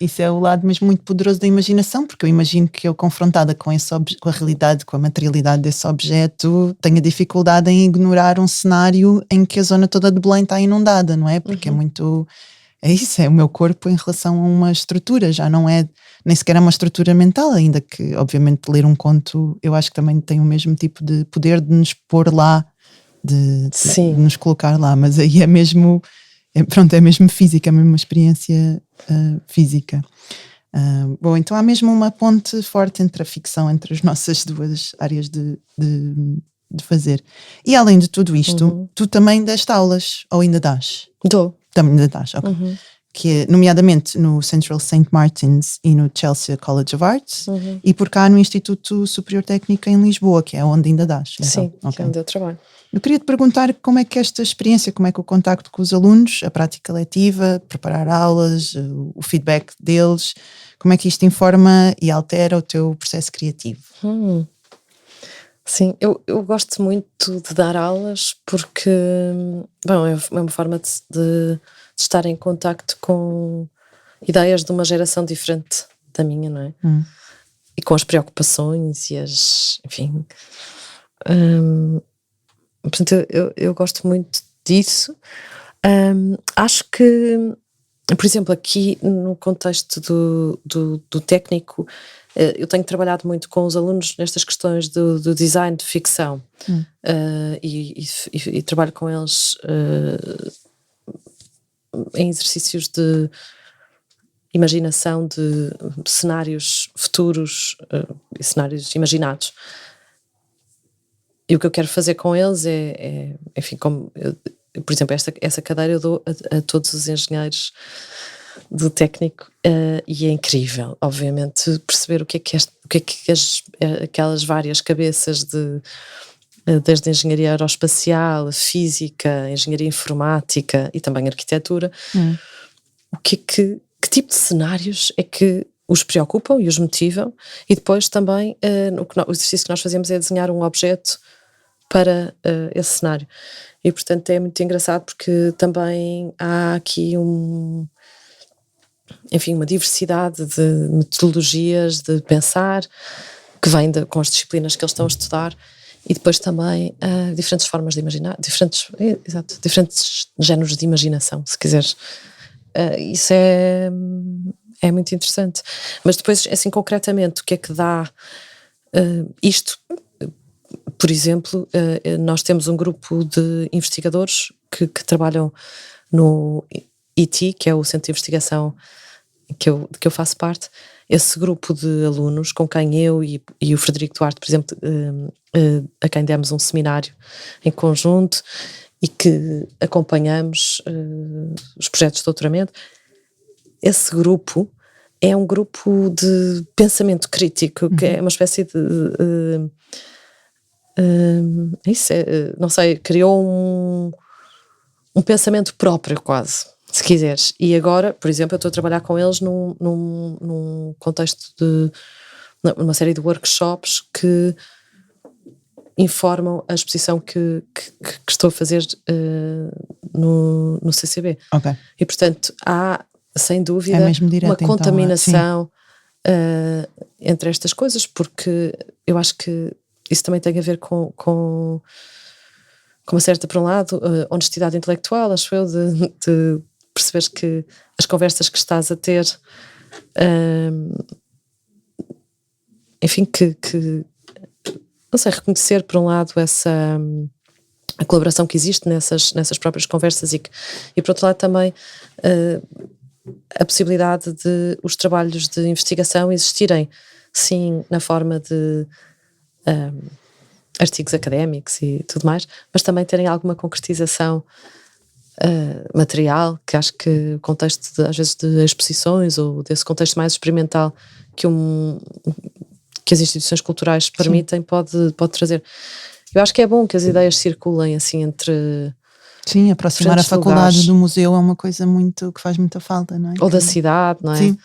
isso é o lado mesmo muito poderoso da imaginação, porque eu imagino que eu, confrontada com a realidade, com a materialidade desse objeto, tenho dificuldade em ignorar um cenário em que a zona toda de Belém está inundada, não é? Porque é é isso, é o meu corpo em relação a uma estrutura, já não é, nem sequer é uma estrutura mental, ainda que obviamente ler um conto eu acho que também tem o mesmo tipo de poder de nos pôr lá, de nos colocar lá, mas aí é mesmo, é mesmo física, é mesmo uma experiência física. Bom, então há mesmo uma ponte forte entre a ficção, entre as nossas duas áreas de fazer. E além de tudo isto, tu também deste aulas, ou ainda dás? Dou. Também ainda dás, ok. Que é, nomeadamente no Central St. Martin's e no Chelsea College of Arts, e por cá no Instituto Superior Técnico em Lisboa, que é onde ainda dás. Então, sim, que é onde eu trabalho. Eu queria te perguntar como é que esta experiência, como é que o contacto com os alunos, a prática letiva, preparar aulas, o feedback deles, como é que isto informa e altera o teu processo criativo? Sim, eu gosto muito de dar aulas porque, bom, é uma forma de estar em contacto com ideias de uma geração diferente da minha, não é? E com as preocupações e enfim. Portanto, eu gosto muito disso. Acho que, por exemplo, aqui no contexto do técnico, eu tenho trabalhado muito com os alunos nestas questões do design de ficção, e trabalho com eles em exercícios de imaginação de cenários futuros e cenários imaginados. E o que eu quero fazer com eles enfim, como por exemplo, essa cadeira eu dou a todos os engenheiros do técnico, e é incrível, obviamente, perceber o que é que aquelas várias cabeças desde engenharia aeroespacial, física, engenharia informática e também arquitetura, que tipo de cenários é que os preocupam e os motivam, e depois também o exercício que nós fazemos é desenhar um objeto para esse cenário. E portanto é muito engraçado porque também há aqui uma diversidade de metodologias de pensar que vem com as disciplinas que eles estão a estudar, e depois também diferentes formas de imaginar, diferentes géneros de imaginação, se quiseres. Isso é muito interessante. Mas depois, assim, concretamente, o que é que dá isto? Por exemplo, nós temos um grupo de investigadores que trabalham no IT, que é o Centro de Investigação que eu faço parte. Esse grupo de alunos com quem eu e o Frederico Duarte, por exemplo, a quem demos um seminário em conjunto e que acompanhamos os projetos de doutoramento, esse grupo é um grupo de pensamento crítico, que é uma espécie de não sei, criou um pensamento próprio quase, se quiseres. E agora, por exemplo, eu estou a trabalhar com eles num contexto de uma série de workshops que informam a exposição que estou a fazer no CCB. Okay. E portanto há, sem dúvida, direto, uma contaminação entre estas coisas, porque eu acho que isso também tem a ver com uma certa, por um lado, honestidade intelectual, acho eu, de perceberes que as conversas que estás a ter, enfim, que não sei, reconhecer, por um lado, a colaboração que existe nessas próprias conversas e por outro lado também a possibilidade de os trabalhos de investigação existirem, sim, na forma de artigos académicos e tudo mais, mas também terem alguma concretização material, que acho que o contexto às vezes de exposições ou desse contexto mais experimental que as instituições culturais permitem, pode trazer. Eu acho que é bom que as ideias circulem assim entre... Sim, aproximar a faculdade do museu é uma coisa que faz muita falta, não é? Ou da cidade, não é? Sim.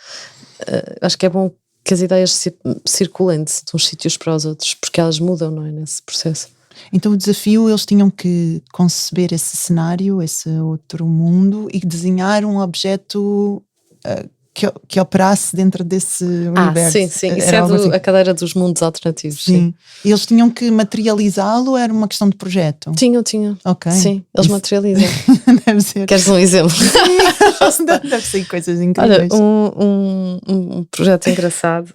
Acho que é bom que as ideias circulem de uns sítios para os outros, porque elas mudam, não é? Nesse processo. Então o desafio, eles tinham que conceber esse cenário, esse outro mundo, e desenhar um objeto que operasse dentro desse universo. Sim. Isso é assim. A cadeira dos mundos alternativos. Sim. E eles tinham que materializá-lo ou era uma questão de projeto? Tinham. Ok. Sim, eles materializam. Deve ser. Queres um exemplo? Sim, deve ser coisas incríveis. Olha, um projeto engraçado.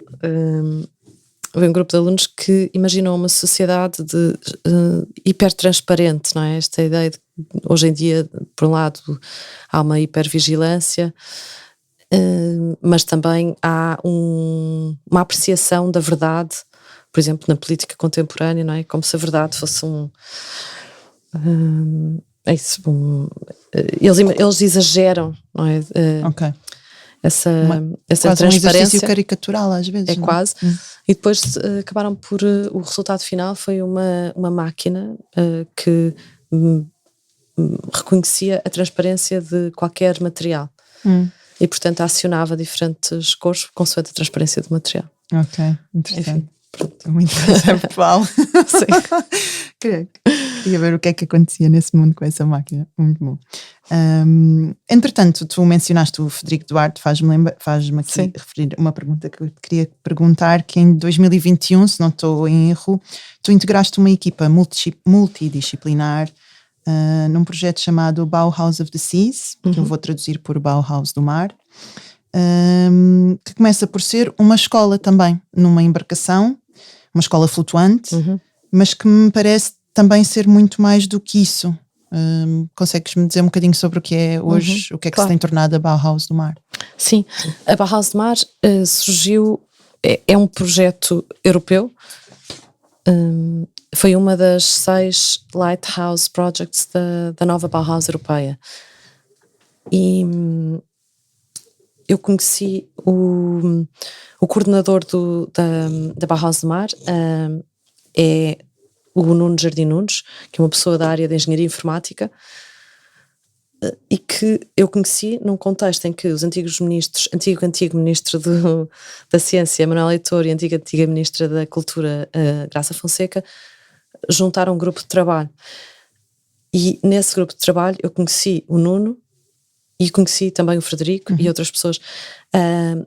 Houve um grupo de alunos que imaginou uma sociedade hipertransparente, não é? Esta ideia de, hoje em dia, por um lado, há uma hipervigilância, mas também há uma apreciação da verdade, por exemplo, na política contemporânea, não é? Como se a verdade fosse eles exageram, não é? Ok. Essa quase transparência. Um exercício caricatural às vezes. É quase. E depois acabaram por... o resultado final foi uma máquina que reconhecia a transparência de qualquer material. E, portanto, acionava diferentes cores consoante a transparência do material. Ok, interessante. Enfim, pronto. Muito conceptual. Sim. Queria ver o que é que acontecia nesse mundo com essa máquina. Muito bom. Entretanto, tu mencionaste o Frederico Duarte, faz-me aqui Sim. referir uma pergunta que eu te queria perguntar, que em 2021, se não estou em erro, tu integraste uma equipa multidisciplinar num projeto chamado Bauhaus of the Seas, que eu vou traduzir por Bauhaus do Mar, que começa por ser uma escola também, numa embarcação, uma escola flutuante, mas que me parece também ser muito mais do que isso. Consegues-me dizer um bocadinho sobre o que é hoje, o que é que se tem tornado a Bauhaus do Mar? Sim, a Bauhaus do Mar surgiu, é um projeto europeu, foi uma das 6 Lighthouse Projects da nova Bauhaus europeia. E eu conheci o coordenador da Bauhaus do Mar, é o Nuno Jardim Nunes, que é uma pessoa da área de engenharia informática, e que eu conheci num contexto em que os antigos ministros, antigo ministro da Ciência, Manuel Leitor, e antiga ministra da Cultura, Graça Fonseca, juntaram um grupo de trabalho. E nesse grupo de trabalho eu conheci o Nuno e conheci também o Frederico e outras pessoas.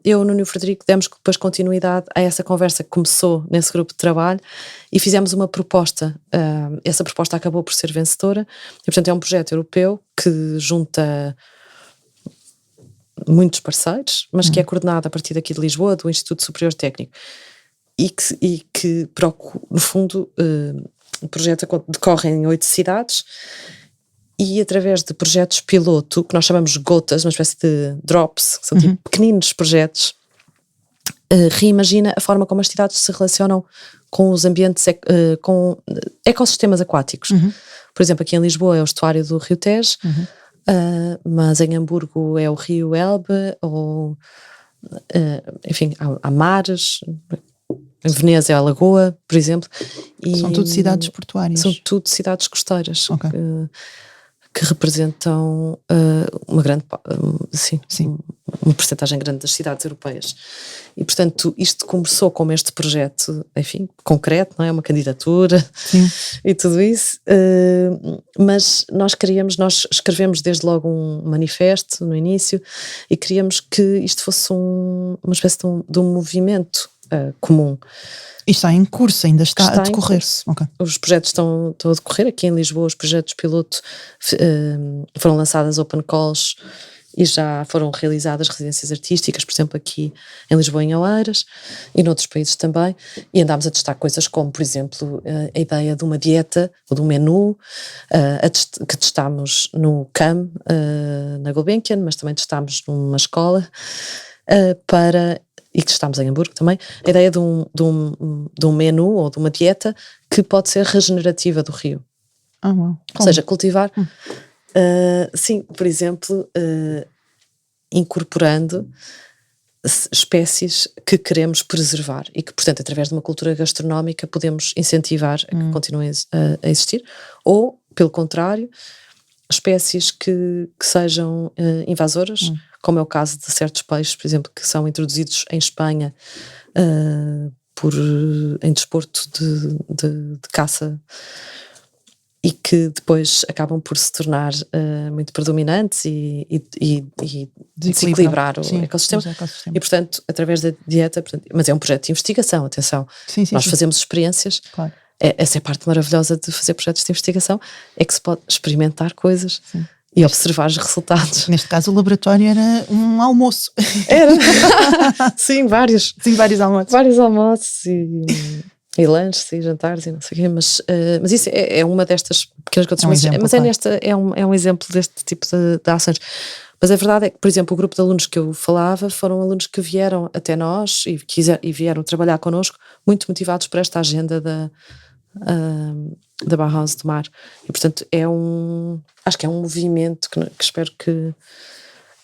Eu, o Nuno e o Frederico demos depois continuidade a essa conversa que começou nesse grupo de trabalho e fizemos uma proposta. Essa proposta acabou por ser vencedora e, portanto, é um projeto europeu que junta muitos parceiros, mas que é coordenado a partir daqui de Lisboa, do Instituto Superior Técnico, e que no fundo, o projeto decorre em 8 cidades. E através de projetos piloto, que nós chamamos de gotas, uma espécie de drops, que são tipo pequeninos projetos, reimagina a forma como as cidades se relacionam com os ambientes, com ecossistemas aquáticos. Por exemplo, aqui em Lisboa é o estuário do Rio Tejo, mas em Hamburgo é o Rio Elbe, ou enfim, há mares. Em Veneza é a Lagoa, por exemplo. São tudo cidades portuárias? São tudo cidades costeiras. Okay. Que representam uma grande, sim, uma percentagem grande das cidades europeias. E, portanto, isto começou como este projeto, enfim, concreto, não é? Uma candidatura e tudo isso, mas nós escrevemos desde logo um manifesto no início e queríamos que isto fosse uma espécie de um movimento comum. E está em curso, ainda está a decorrer. Okay. Os projetos estão a decorrer. Aqui em Lisboa os projetos piloto foram lançadas open calls e já foram realizadas residências artísticas, por exemplo aqui em Lisboa, em Oeiras, e noutros países também, e andámos a testar coisas como, por exemplo, a ideia de uma dieta ou de um menu, que testámos no CAM, na Gulbenkian, mas também testámos numa escola, e que testámos em Hamburgo também, a ideia de um menu ou de uma dieta que pode ser regenerativa do rio. Wow. Ou seja, cultivar, sim, por exemplo, incorporando espécies que queremos preservar e que, portanto, através de uma cultura gastronómica podemos incentivar a que continuem a existir, ou, pelo contrário, espécies que sejam invasoras, como é o caso de certos peixes, por exemplo, que são introduzidos em Espanha em desporto de caça e que depois acabam por se tornar muito predominantes e desequilibrar o ecossistema. E, portanto, através da dieta, mas é um projeto de investigação, atenção, nós fazemos experiências, claro. Essa é a parte maravilhosa de fazer projetos de investigação, é que se pode experimentar coisas e observar os resultados. Neste caso o laboratório era um almoço. Era? Sim, vários. Sim, vários almoços. Vários almoços e lanches e jantares e não sei o quê, mas isso é uma destas pequenas coisas, é um exemplo deste tipo de ações. Mas a verdade é que, por exemplo, o grupo de alunos que eu falava foram alunos que vieram até nós e vieram trabalhar connosco muito motivados por esta agenda da Bauhaus do Mar, e portanto acho que é um movimento que espero que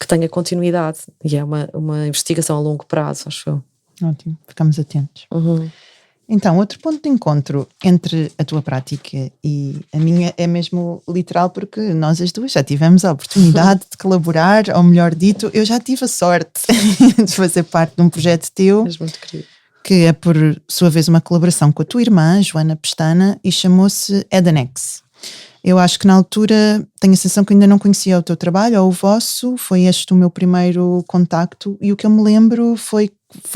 tenha continuidade, e é uma investigação a longo prazo, acho eu. Ótimo, ficamos atentos. Então, outro ponto de encontro entre a tua prática e a minha é mesmo literal, porque nós as duas já tivemos a oportunidade de colaborar, ou melhor dito, eu já tive a sorte de fazer parte de um projeto teu. És muito querido. Que é por sua vez uma colaboração com a tua irmã, Joana Pestana, e chamou-se Edenex. Eu acho que na altura tenho a sensação que ainda não conhecia o teu trabalho, ou o vosso, foi este o meu primeiro contacto, e o que eu me lembro foi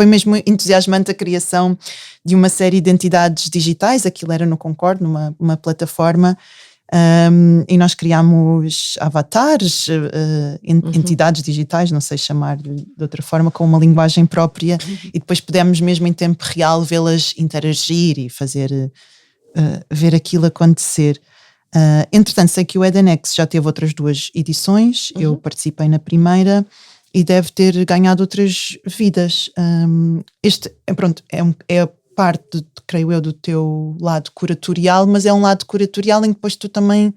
mesmo entusiasmante a criação de uma série de entidades digitais, aquilo era no Concord, numa plataforma, e nós criámos avatares, entidades digitais, não sei chamar-lhe de outra forma, com uma linguagem própria, e depois pudemos mesmo em tempo real vê-las interagir e fazer ver aquilo acontecer. Entretanto, sei que o Edenex já teve outras 2 edições, eu participei na primeira e deve ter ganhado outras vidas. Este é parte, creio eu, do teu lado curatorial, mas é um lado curatorial em que depois tu também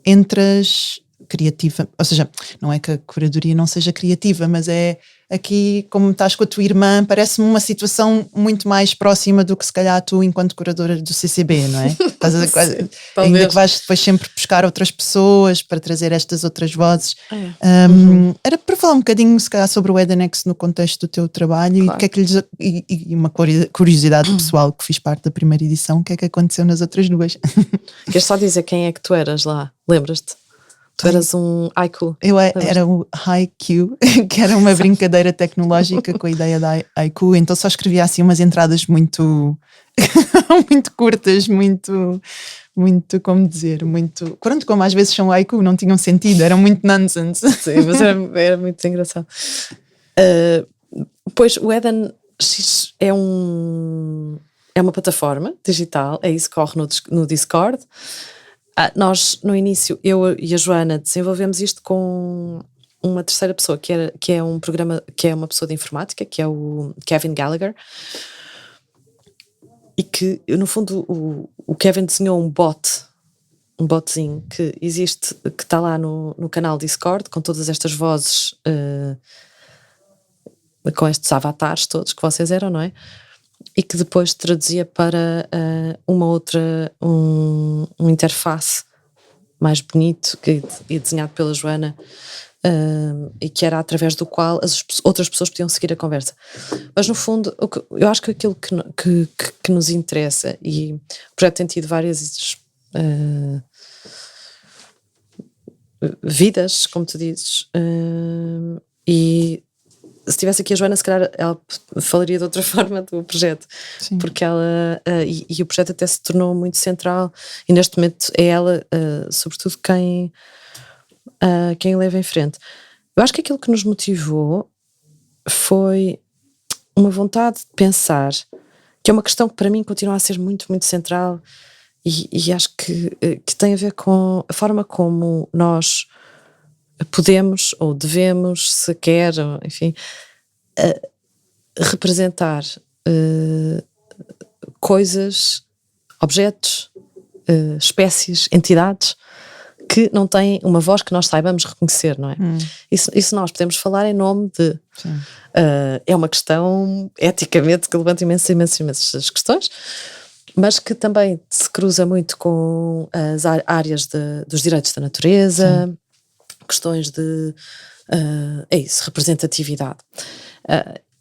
entras criativa, ou seja, não é que a curadoria não seja criativa, mas é aqui, como estás com a tua irmã, parece-me uma situação muito mais próxima do que se calhar tu enquanto curadora do CCB, não é? Ainda que vais depois sempre buscar outras pessoas para trazer estas outras vozes. Era para falar um bocadinho se calhar sobre o Edenex no contexto do teu trabalho, claro. E, que é que e uma curiosidade pessoal que fiz parte da primeira edição, o que é que aconteceu nas outras 2? Queres só dizer quem é que tu eras lá? Lembras-te? Tu eras um haiku. Eu era o Haiku, que era uma brincadeira tecnológica com a ideia da haiku, então só escrevia assim umas entradas muito muito curtas, muito, como dizer, muito... Pronto, como às vezes são haiku, não tinham sentido, eram muito nonsense. Sim, mas era muito engraçado. Pois o Edenex é uma plataforma digital, é isso que corre no Discord. Nós, no início, eu e a Joana desenvolvemos isto com uma terceira pessoa, que é um programa, que é uma pessoa de informática, que é o Kevin Gallagher, e que, no fundo, o Kevin desenhou um botzinho que existe, que está lá no canal Discord, com todas estas vozes, com estes avatares todos que vocês eram, não é? E que depois traduzia para uma outra, um interface mais bonito e desenhado pela Joana, e que era através do qual as outras pessoas podiam seguir a conversa. Mas no fundo, eu acho que aquilo que nos interessa, e o projeto tem tido várias vidas, como tu dizes, e se tivesse aqui a Joana, se calhar ela falaria de outra forma do projeto. Sim. Porque ela, e o projeto até se tornou muito central, e neste momento é ela, sobretudo, quem leva em frente. Eu acho que aquilo que nos motivou foi uma vontade de pensar, que é uma questão que para mim continua a ser muito, muito central, e acho que tem a ver com a forma como nós podemos ou devemos, se quer, enfim, representar coisas, objetos, espécies, entidades que não têm uma voz que nós saibamos reconhecer, não é? Isso nós podemos falar em nome de... é uma questão eticamente que levanta imensas questões, mas que também se cruza muito com as áreas dos direitos da natureza. Sim. Questões de representatividade,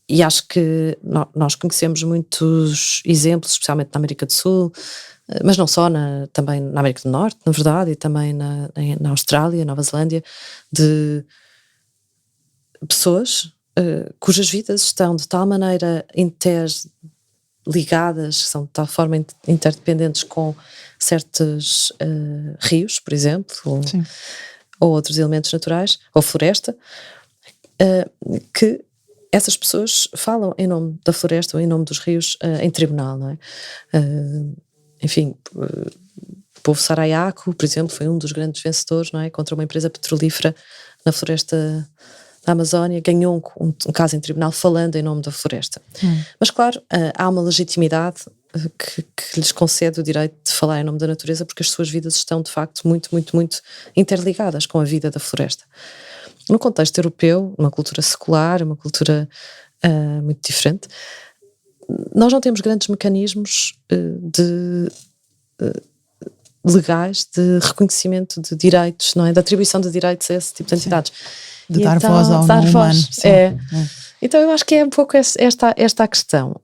e acho que nós conhecemos muitos exemplos, especialmente na América do Sul, mas não só, também na América do Norte, na verdade, e também na Austrália, Nova Zelândia, de pessoas cujas vidas estão de tal maneira interligadas, são de tal forma interdependentes com certos rios, por exemplo, ou outros elementos naturais, ou floresta, que essas pessoas falam em nome da floresta ou em nome dos rios em tribunal, não é? Enfim, o povo Saraiaco, por exemplo, foi um dos grandes vencedores, não é? Contra uma empresa petrolífera na floresta da Amazónia, ganhou um caso em tribunal falando em nome da floresta. Mas claro, há uma legitimidade que lhes concede o direito de falar em nome da natureza, porque as suas vidas estão de facto muito, muito, muito interligadas com a vida da floresta. No contexto europeu, uma cultura secular, uma cultura muito diferente, nós não temos grandes mecanismos legais de reconhecimento de direitos, não é? De atribuição de direitos a esse tipo de entidades. De dar voz ao não humano. Então eu acho que é um pouco esta a questão.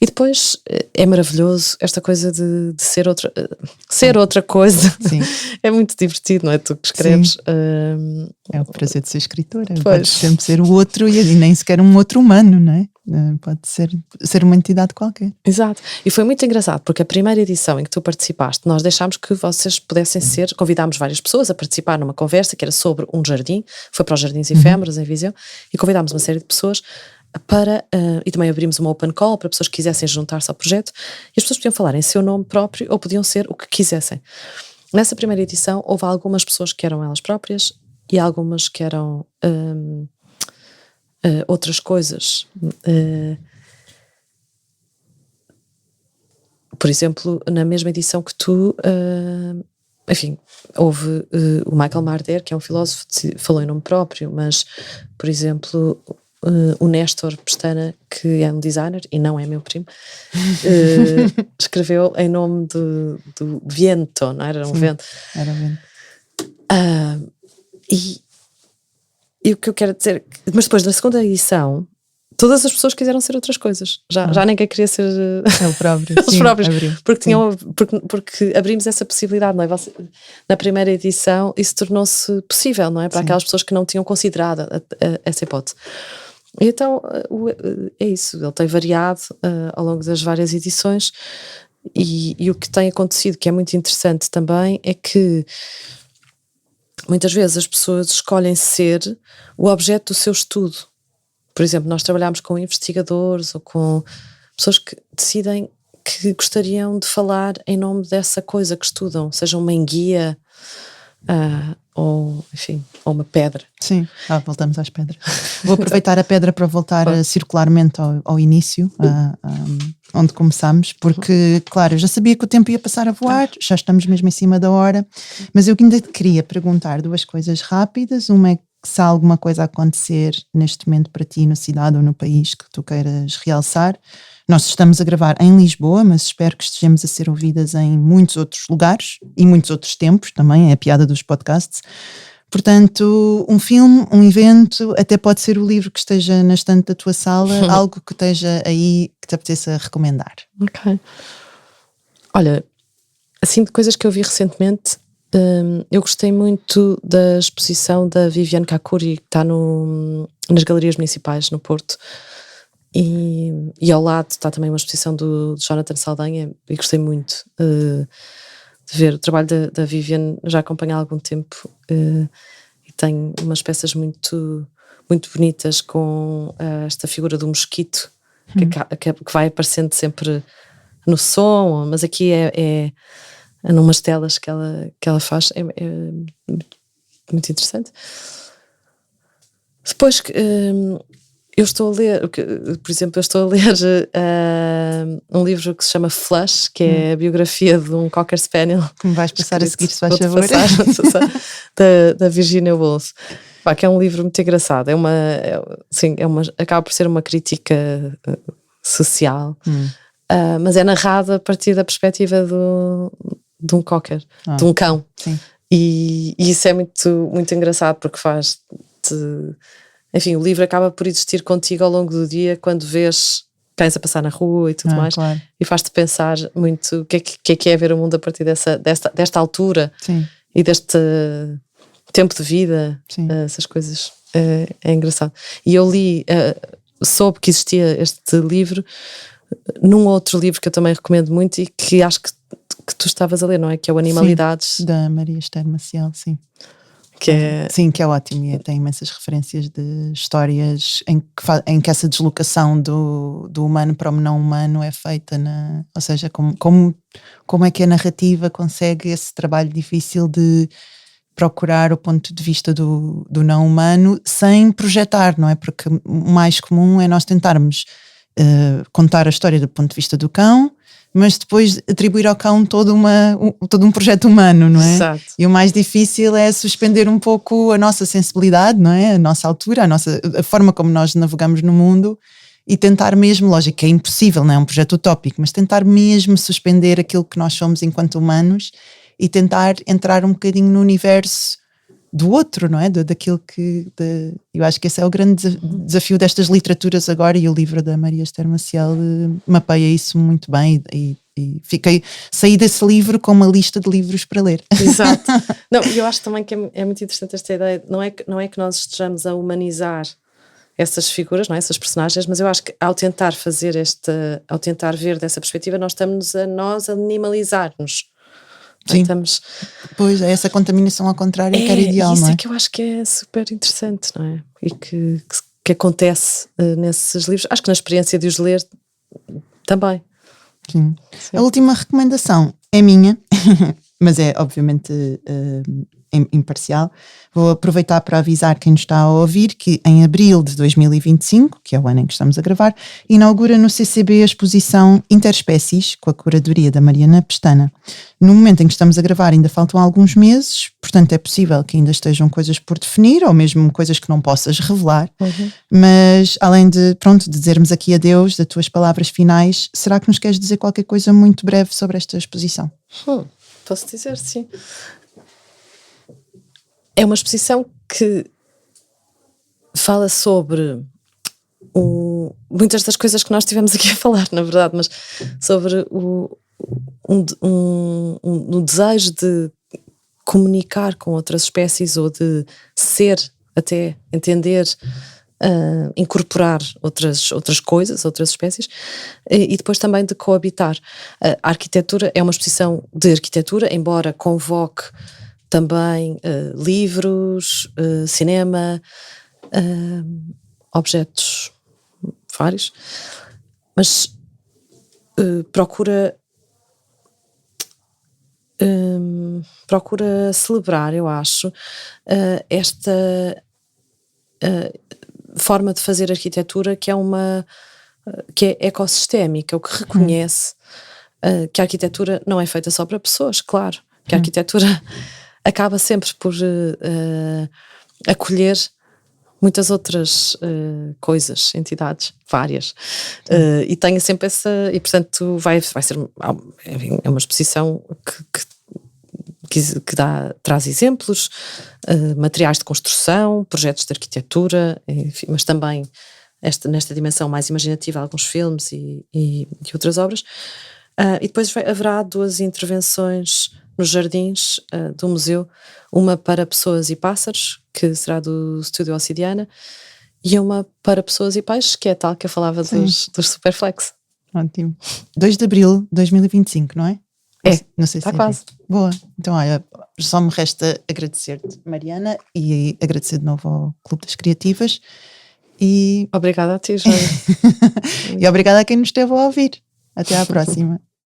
E depois é maravilhoso esta coisa de ser outra coisa. Sim. É muito divertido, não é? Tu que escreves. É o prazer de ser escritora. Pode sempre ser o outro e nem sequer um outro humano, não é? Pode ser uma entidade qualquer. Exato. E foi muito engraçado, porque a primeira edição em que tu participaste, nós deixámos que vocês pudessem convidámos várias pessoas a participar numa conversa que era sobre um jardim, foi para os Jardins Efêmeros em Viseu, e convidámos uma série de pessoas e também abrimos uma open call para pessoas que quisessem juntar-se ao projeto, e as pessoas podiam falar em seu nome próprio ou podiam ser o que quisessem. Nessa primeira edição houve algumas pessoas que eram elas próprias e algumas que eram outras coisas. Por exemplo, na mesma edição que tu, enfim, houve o Michael Marder, que é um filósofo, falou em nome próprio, mas, por exemplo, o Néstor Pestana, que é um designer e não é meu primo, escreveu em nome do vento, não era? Um vento. Era um vento. E o que eu quero dizer, mas depois da segunda edição, todas as pessoas quiseram ser outras coisas. Já ninguém queria ser o próprio, eles próprios, porque abrimos essa possibilidade, não é? Na primeira edição isso tornou-se possível, não é? Para aquelas pessoas que não tinham considerado essa hipótese. E então é isso, ele tem variado ao longo das várias edições e o que tem acontecido, que é muito interessante também, é que muitas vezes as pessoas escolhem ser o objeto do seu estudo. Por exemplo, nós trabalhamos com investigadores ou com pessoas que decidem que gostariam de falar em nome dessa coisa que estudam, seja uma enguia ou, enfim, ou uma pedra. Sim, voltamos às pedras. Vou aproveitar a pedra para voltar circularmente ao início, onde começámos, porque, claro, eu já sabia que o tempo ia passar a voar, já estamos mesmo em cima da hora, mas eu ainda te queria perguntar duas coisas rápidas. Uma é se há alguma coisa a acontecer neste momento para ti na cidade ou no país que tu queiras realçar. Nós estamos a gravar em Lisboa, mas espero que estejamos a ser ouvidas em muitos outros lugares e muitos outros tempos também, é a piada dos podcasts. Portanto, um filme, um evento, até pode ser o livro que esteja na estante da tua sala, algo que esteja aí que te apeteça recomendar. Ok. Olha, assim de coisas que eu vi recentemente, eu gostei muito da exposição da Viviane Kakuri, que está nas Galerias Municipais no Porto, e ao lado está também uma exposição do Jonathan Saldanha, e gostei muito de ver o trabalho da Viviane. Já acompanho há algum tempo e tem umas peças muito, muito bonitas com esta figura do mosquito que vai aparecendo sempre no som, mas aqui é numas telas que ela faz, é muito interessante. Depois eu estou a ler, por exemplo, um livro que se chama Flush, que é a biografia de um Cocker Spaniel. Que me vais passar a seguir, se faz favor. Da Virginia Woolf. Que é um livro muito engraçado. Acaba por ser uma crítica social, mas é narrado a partir da perspectiva de um cocker, de um cão. Sim. E isso é muito, muito engraçado, porque enfim, o livro acaba por existir contigo ao longo do dia quando vês cães a passar na rua e tudo mais, claro. E faz-te pensar muito o que é ver o mundo a partir desta altura. Sim. E deste tempo de vida, Sim. Essas coisas, é engraçado. E eu li, soube que existia este livro num outro livro que eu também recomendo muito e que acho que tu estavas a ler, não é? Que é o Animalidades. Sim, da Maria Esther Maciel, sim. Sim, que é ótimo e tem imensas referências de histórias em que essa deslocação do humano para o não humano é feita, ou seja, como é que a narrativa consegue esse trabalho difícil de procurar o ponto de vista do não humano sem projetar, não é? Porque o mais comum é nós tentarmos contar a história do ponto de vista do cão, mas depois atribuir ao cão todo um projeto humano, não é? Exato. E o mais difícil é suspender um pouco a nossa sensibilidade, não é? A nossa altura, a forma como nós navegamos no mundo e tentar mesmo, lógico que é impossível, não é um projeto utópico, mas tentar mesmo suspender aquilo que nós somos enquanto humanos e tentar entrar um bocadinho no universo do outro, não é? Daquilo eu acho que esse é o grande desafio destas literaturas agora, e o livro da Maria Esther Maciel mapeia isso muito bem e saí desse livro com uma lista de livros para ler. Exato. Não, eu acho também que é muito interessante esta ideia, não é que nós estejamos a humanizar essas figuras, não é? Essas personagens, mas eu acho que ao tentar ao tentar ver dessa perspectiva, nós estamos a animalizar-nos. Sim, pois é essa contaminação ao contrário que era ideal, isso não é? É que eu acho que é super interessante, não é? E que acontece nesses livros. Acho que na experiência de os ler também. Sim. A última recomendação é minha, mas é obviamente imparcial. Vou aproveitar para avisar quem nos está a ouvir que em abril de 2025, que é o ano em que estamos a gravar, inaugura no CCB a exposição Interespécies, com a curadoria da Mariana Pestana. No momento em que estamos a gravar ainda faltam alguns meses, portanto é possível que ainda estejam coisas por definir, ou mesmo coisas que não possas revelar, mas além de dizermos aqui adeus, das tuas palavras finais, será que nos queres dizer qualquer coisa muito breve sobre esta exposição? Posso dizer, sim. É uma exposição que fala sobre muitas das coisas que nós estivemos aqui a falar, na verdade, mas sobre um desejo de comunicar com outras espécies ou de ser, até entender, incorporar outras coisas, outras espécies, e depois também de coabitar. A arquitetura é uma exposição de arquitetura, embora convoque também livros, cinema, objetos vários, mas procura celebrar, eu acho, esta forma de fazer arquitetura que é ecossistémica, o que reconhece que a arquitetura não é feita só para pessoas, claro, que a arquitetura acaba sempre por acolher muitas outras coisas, entidades, várias, e tenha sempre e portanto vai ser é uma exposição que traz exemplos, materiais de construção, projetos de arquitetura, enfim, mas também nesta dimensão mais imaginativa, alguns filmes e outras obras. E depois haverá 2 intervenções nos jardins do museu, uma para pessoas e pássaros, que será do Estúdio Ossidiana, e uma para pessoas e peixes, que é tal que eu falava dos Superflex. Ótimo. 2 de abril de 2025, não é? Não sei se está quase. Boa. Então, olha, só me resta agradecer-te, Mariana, e agradecer de novo ao Clube das Criativas. Obrigada a ti, Joana. E obrigada a quem nos esteve a ouvir. Até à próxima.